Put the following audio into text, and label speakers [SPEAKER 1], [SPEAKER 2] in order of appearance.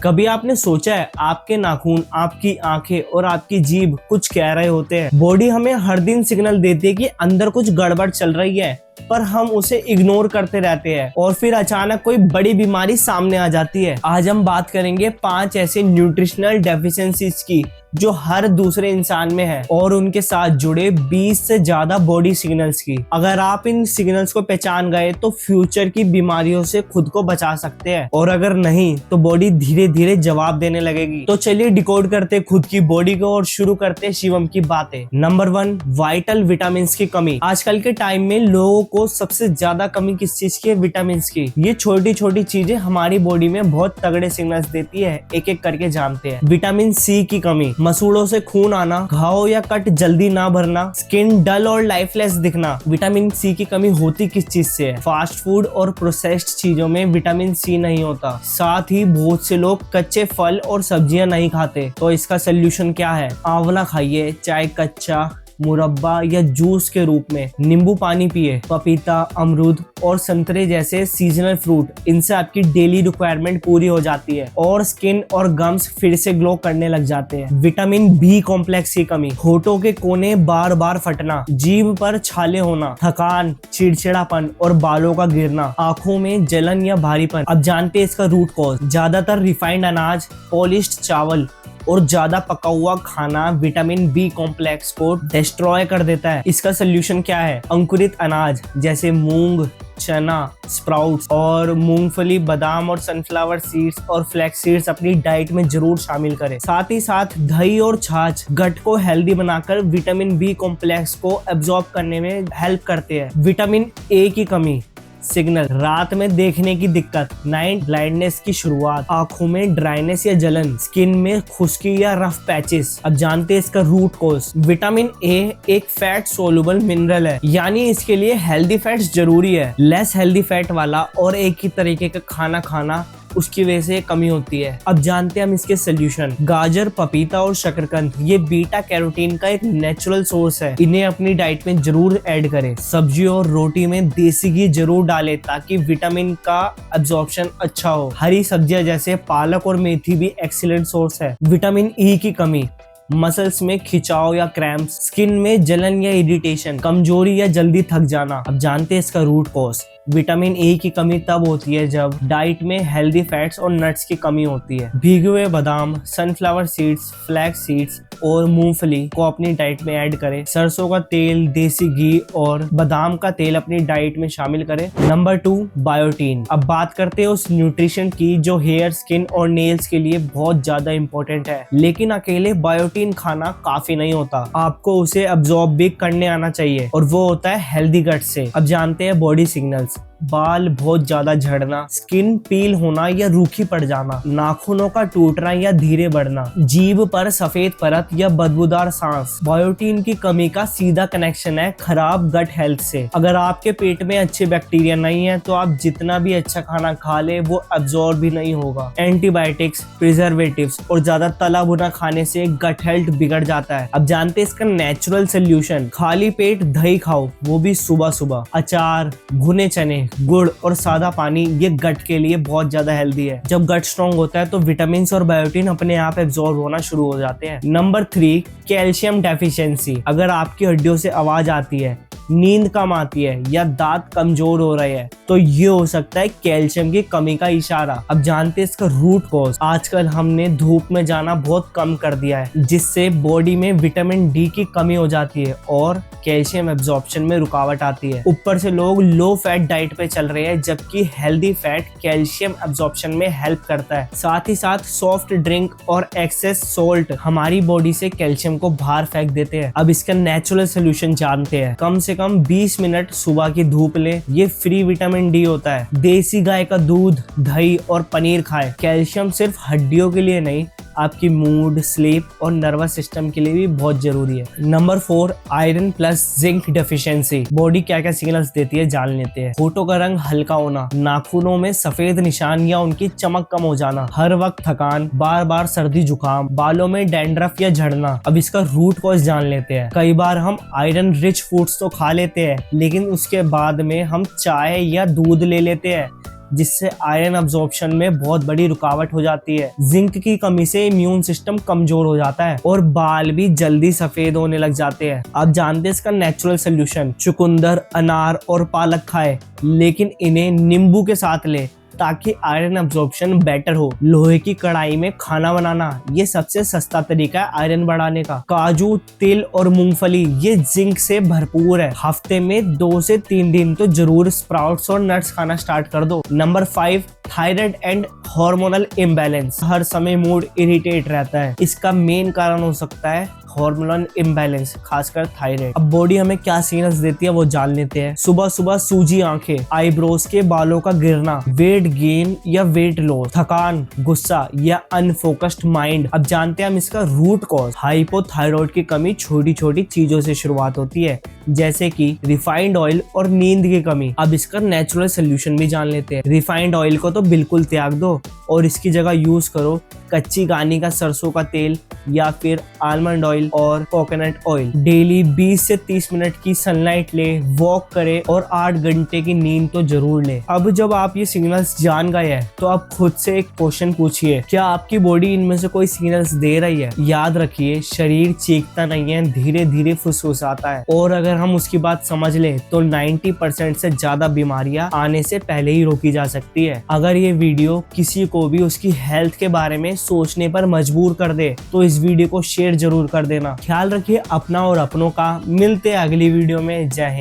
[SPEAKER 1] कभी आपने सोचा है आपके नाखून, आपकी आंखें और आपकी जीभ कुछ कह रहे होते हैं। बॉडी हमें हर दिन सिग्नल देती है कि अंदर कुछ गड़बड़ चल रही है, पर हम उसे इग्नोर करते रहते हैं और फिर अचानक कोई बड़ी बीमारी सामने आ जाती है। आज हम बात करेंगे 5 ऐसे न्यूट्रिशनल डेफिशिएंसीज की जो हर दूसरे इंसान में है और उनके साथ जुड़े 20 से ज्यादा बॉडी सिग्नल्स की। अगर आप इन सिग्नल्स को पहचान गए तो फ्यूचर की बीमारियों से खुद को बचा सकते हैं, और अगर नहीं तो बॉडी धीरे धीरे जवाब देने लगेगी। तो चलिए डिकोड करते खुद की बॉडी को और शुरू करते शिवम की बातें। नंबर 1, वाइटल विटामिन की कमी। आजकल के टाइम में लोगों को सबसे ज्यादा कमी किस चीज की है? विटामिन की। ये छोटी छोटी चीजें हमारी बॉडी में बहुत तगड़े सिग्नल्स देती है, एक एक करके जानते हैं। विटामिन सी की कमी, मसूड़ों से खून आना, घाव या कट जल्दी ना भरना, स्किन डल और लाइफलेस दिखना। विटामिन सी की कमी होती किस चीज से है? फास्ट फूड और प्रोसेस्ड चीजों में विटामिन सी नहीं होता। साथ ही बहुत से लोग कच्चे फल और सब्जियां नहीं खाते। तो इसका सोल्यूशन क्या है? आंवला खाइए, चाहे कच्चा, मुरब्बा या जूस के रूप में। नींबू पानी पिए, पपीता, अमरूद और संतरे जैसे सीजनल फ्रूट, इनसे आपकी डेली रिक्वायरमेंट पूरी हो जाती है और स्किन और गम्स फिर से ग्लो करने लग जाते हैं। विटामिन बी कॉम्प्लेक्स की कमी, होठों के कोने बार बार फटना, जीभ पर छाले होना, थकान, चिड़चिड़ापन और बालों का गिरना, आंखों में जलन या भारीपन। अब जानते हैं इसका रूट कॉज। ज्यादातर रिफाइंड अनाज, पॉलिश्ड चावल और ज्यादा पका हुआ खाना विटामिन बी कॉम्प्लेक्स को डिस्ट्रॉय कर देता है। इसका सोल्यूशन क्या है? अंकुरित अनाज जैसे मूंग, चना, स्प्राउट्स और मूंगफली, बादाम और सनफ्लावर सीड्स और फ्लैक्स सीड्स अपनी डाइट में जरूर शामिल करें। साथ ही साथ दही और छाछ गट को हेल्दी बनाकर विटामिन बी कॉम्प्लेक्स को एब्जॉर्ब करने में हेल्प करते हैं। विटामिन ए की कमी सिग्नल, रात में देखने की दिक्कत, नाइट ब्लाइंडनेस की शुरुआत, आंखों में ड्राइनेस या जलन, स्किन में खुश्की या रफ पैचेस। अब जानते हैं इसका रूट कॉज। विटामिन ए एक फैट सोलुबल मिनरल है, यानी इसके लिए हेल्दी फैट्स जरूरी है। लेस हेल्दी फैट वाला और एक ही तरीके का खाना खाना, उसकी वजह से कमी होती है। अब जानते हैं हम इसके सोल्यूशन। गाजर, पपीता और शकरकंद ये बीटा कैरोटीन का एक नेचुरल सोर्स है, इन्हें अपनी डाइट में जरूर ऐड करें। सब्जी और रोटी में देसी घी जरूर डालें ताकि विटामिन का एब्जॉर्प्शन अच्छा हो। हरी सब्जियां जैसे पालक और मेथी भी एक्सीलेंट सोर्स है। विटामिन ई की कमी, मसल्स में खिंचाव या क्रैम्प्स, स्किन में जलन या इरिटेशन, कमजोरी या जल्दी थक जाना। अब जानते हैं इसका रूट कॉज। विटामिन ए की कमी तब होती है जब डाइट में हेल्दी फैट्स और नट्स की कमी होती है। भीगे हुए बादाम, सनफ्लावर सीड्स, फ्लैक्स सीड्स और मूंगफली को अपनी डाइट में ऐड करें। सरसों का तेल, देसी घी और बादाम का तेल अपनी डाइट में शामिल करें। Number 2, biotin. अब बात करते हैं उस न्यूट्रिशन की जो हेयर, स्किन और नेल्स के लिए बहुत ज्यादा इंपॉर्टेंट है। लेकिन अकेले बायोटीन खाना काफी नहीं होता, आपको उसे अब्सॉर्ब भी करने आना चाहिए, और वो होता है हेल्दी गट से। अब जानते हैं बॉडी सिग्नल्स। बाल बहुत ज्यादा झड़ना, स्किन पील होना या रूखी पड़ जाना, नाखूनों का टूटना या धीरे बढ़ना, जीभ पर सफेद परत या बदबूदार सांस। बायोटीन की कमी का सीधा कनेक्शन है खराब गट हेल्थ से। अगर आपके पेट में अच्छे बैक्टीरिया नहीं है तो आप जितना भी अच्छा खाना खा ले वो अब्सॉर्ब भी नहीं होगा। एंटीबायोटिक्स, प्रिजर्वेटिव्स और ज्यादा तला भुना खाने से गट हेल्थ बिगड़ जाता है। अब जानते हैं इसका नेचुरल सोल्यूशन। खाली पेट दही खाओ, वो भी सुबह सुबह। अचार, भुने चने, गुड़ और सादा पानी ये गट के लिए बहुत ज्यादा हेल्दी है। जब गट स्ट्रॉन्ग होता है तो विटामिन और बायोटीन अपने आप एब्जॉर्ब होना शुरू हो जाते हैं। Number 3, calcium deficiency. अगर आपकी हड्डियों से आवाज आती है, नींद कम आती है या दांत कमजोर हो रहे हैं तो ये हो सकता है कैल्शियम की कमी का इशारा। अब जानते हैं इसका रूट कॉज। आजकल हमने धूप में जाना बहुत कम कर दिया है, जिससे बॉडी में विटामिन डी की कमी हो जाती है और कैल्शियम एब्जॉर्प्शन में रुकावट आती है। ऊपर से लोग लो फैट डाइट पे चल रहे हैं, जबकि हेल्दी फैट कैल्शियम एब्जॉर्प्शन में हेल्प करता है। साथ ही साथ सॉफ्ट ड्रिंक और एक्सेस सोल्ट हमारी बॉडी से कैल्शियम को बाहर फेंक देते हैं। अब इसका नेचुरल सोल्यूशन जानते हैं। कम से कम 20 मिनट सुबह की धूप ले, ये फ्री विटामिन डी होता है। देसी गाय का दूध, दही और पनीर खाएं। कैल्शियम सिर्फ हड्डियों के लिए नहीं, आपकी मूड, स्लीप और नर्वस सिस्टम के लिए भी बहुत जरूरी है। Number 4, iron plus zinc deficiency. Body क्या क्या सिग्नल्स देती है जान लेते हैं। होठों का रंग हल्का होना, नाखूनों में सफेद निशान या उनकी चमक कम हो जाना, हर वक्त थकान, बार बार सर्दी जुकाम, बालों में डैंड्रफ या झड़ना। अब इसका रूट कॉज जान लेते हैं। कई बार हम आयरन रिच फूड्स तो खा लेते हैं, लेकिन उसके बाद में हम चाय या दूध ले लेते हैं जिससे आयरन अब्जॉर्प्शन में बहुत बड़ी रुकावट हो जाती है। जिंक की कमी से इम्यून सिस्टम कमजोर हो जाता है और बाल भी जल्दी सफेद होने लग जाते हैं। आप जानते हैं इसका नेचुरल सोल्यूशन, चुकंदर, अनार और पालक खाए, लेकिन इन्हें नींबू के साथ ले ताकि आयरन अब्जॉर्प्शन बेटर हो। लोहे की कढ़ाई में खाना बनाना, ये सबसे सस्ता तरीका है आयरन बढ़ाने का। काजू, तिल और मूंगफली ये जिंक से भरपूर है। हफ्ते में 2 से 3 दिन तो जरूर स्प्राउट्स और नट्स खाना स्टार्ट कर दो। Number 5, thyroid and hormonal imbalance. हर समय मूड इरिटेट रहता है, इसका मेन कारण हो सकता है हार्मोनल इम्बैलेंस, खासकर थायराइड। अब बॉडी हमें क्या सिग्नल्स देती है वो जान लेते हैं। सुबह सुबह सूजी आंखें, आईब्रोज के बालों का गिरना, वेट गेन या वेट लॉस, थकान, गुस्सा या अनफोकस्ड माइंड। अब जानते हैं हम इसका रूट कॉज। हाइपोथायराइड की कमी छोटी छोटी चीजों से शुरुआत होती है, जैसे कि रिफाइंड ऑयल और नींद की कमी। अब इसका नेचुरल सोल्यूशन भी जान लेते हैं। रिफाइंड ऑयल को तो बिल्कुल त्याग दो और इसकी जगह यूज करो कच्ची घानी का सरसों का तेल या फिर आलमंड ऑयल और कोकोनट ऑयल। डेली 20 से 30 मिनट की सनलाइट ले, वॉक करे और 8 घंटे की नींद तो जरूर ले। अब जब आप ये सिग्नल्स जान गए हैं तो आप खुद से एक क्वेश्चन पूछिए, क्या आपकी बॉडी इनमें से कोई सिग्नल्स दे रही है? याद रखिए, शरीर चीखता नहीं है, धीरे धीरे फुसफुसाता है, और अगर हम उसकी बात समझ ले तो 90% से ज्यादा बीमारियां आने से पहले ही रोकी जा सकती है। अगर ये वीडियो किसी को भी उसकी हेल्थ के बारे में सोचने पर मजबूर कर दे तो इस वीडियो को शेयर जरूर कर देना। ख्याल रखिए अपना और अपनों का। मिलते हैं अगली वीडियो में। जय हिंद।